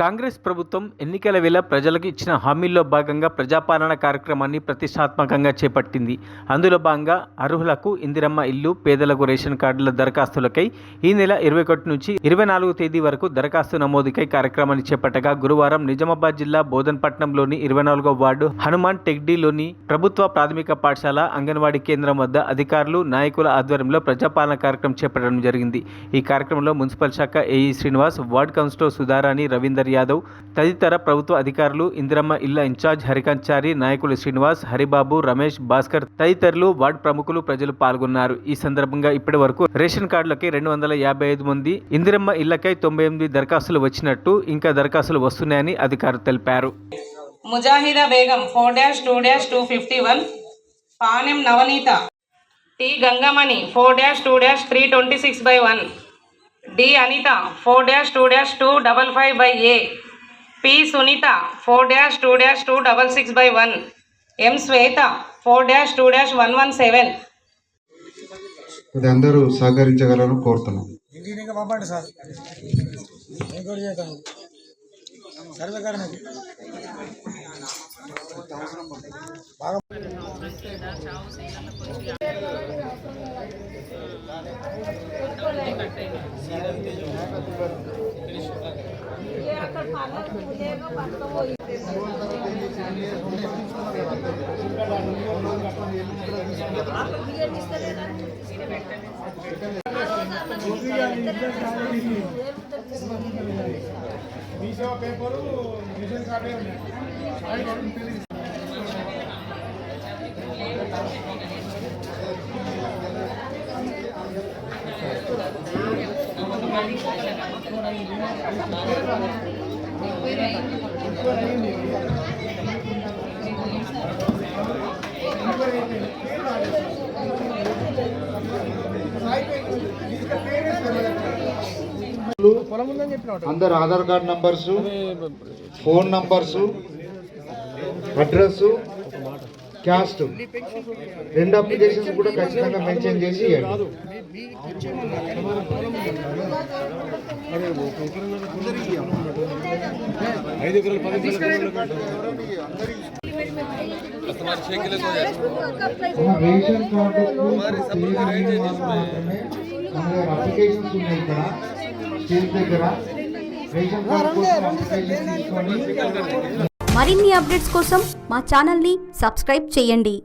కాంగ్రెస్ ప్రభుత్వం ఎన్నికల వేళ ప్రజలకు ఇచ్చిన హామీల్లో భాగంగా ప్రజాపాలన కార్యక్రమాన్ని ప్రతిష్టాత్మకంగా చేపట్టింది. అందులో భాగంగా అర్హులకు ఇందిరమ్మ ఇల్లు, పేదలకు రేషన్ కార్డుల దరఖాస్తులకై ఈ నెల 21 నుంచి 24 తేదీ వరకు దరఖాస్తు నమోదుకై కార్యక్రమాన్ని చేపట్టగా గురువారం నిజామాబాద్ జిల్లా బోధన్పట్నంలోని 24వ వార్డు హనుమాన్ టెక్డీలోని ప్రభుత్వ ప్రాథమిక పాఠశాల అంగన్వాడీ కేంద్రం వద్ద అధికారులు, నాయకుల ఆధ్వర్యంలో ప్రజాపాలన కార్యక్రమం చేపట్టడం జరిగింది. ఈ కార్యక్రమంలో మున్సిపల్ శాఖ AE Srinivas, ward councillor Sudharani, Ravinder Yadav తదితర ప్రభుత్వ అధికారులు, ఇందిరమ్మ ఇళ్ల ఇన్ఛార్జ్ హరికాంచారి, నాయకులు శ్రీనివాస్, హరిబాబు, రమేష్, భాస్కర్ తదితరులు, వార్డు ప్రముఖులు, ప్రజలు పాల్గొన్నారు. ఈ సందర్భంగా ఇప్పటి వరకు రేషన్ కార్డులకి 255 మంది, ఇందిరమ్మ ఇళ్లకై 98 దరఖాస్తులు వచ్చినట్టు, ఇంకా దరఖాస్తులు వస్తున్నాయని అధికారులు తెలిపారు. Mujahida Begum 4-2-251, Panem Navaneetha, T Gangamani 4-2-326/1, D Anitha 4-2-255/A, P Sunitha 4-2-266/1, M Swetha 4-2-117. ఇది అందరూ సహకరించగలరని కోరుతున్నాం. పేపరు రేషన్ కార్డే ఉన్నాయి. అందరు Aadhaar card numbers, phone numbers, address, caste 2 applications కూడా ఖచ్చితంగా మెన్షన్ చేసి ఇవ్వండి. రేషన్ కార్డు అప్లికేషన్స్ ఉన్నాయి ఇక్కడ స్టేజ్ దగ్గర. రేషన్ కార్డు కోసం అప్లికేషన్ తీసుకొని మరిన్ని అప్డేట్స్ కోసం మా ఛానల్ని సబ్స్క్రైబ్ చేయండి.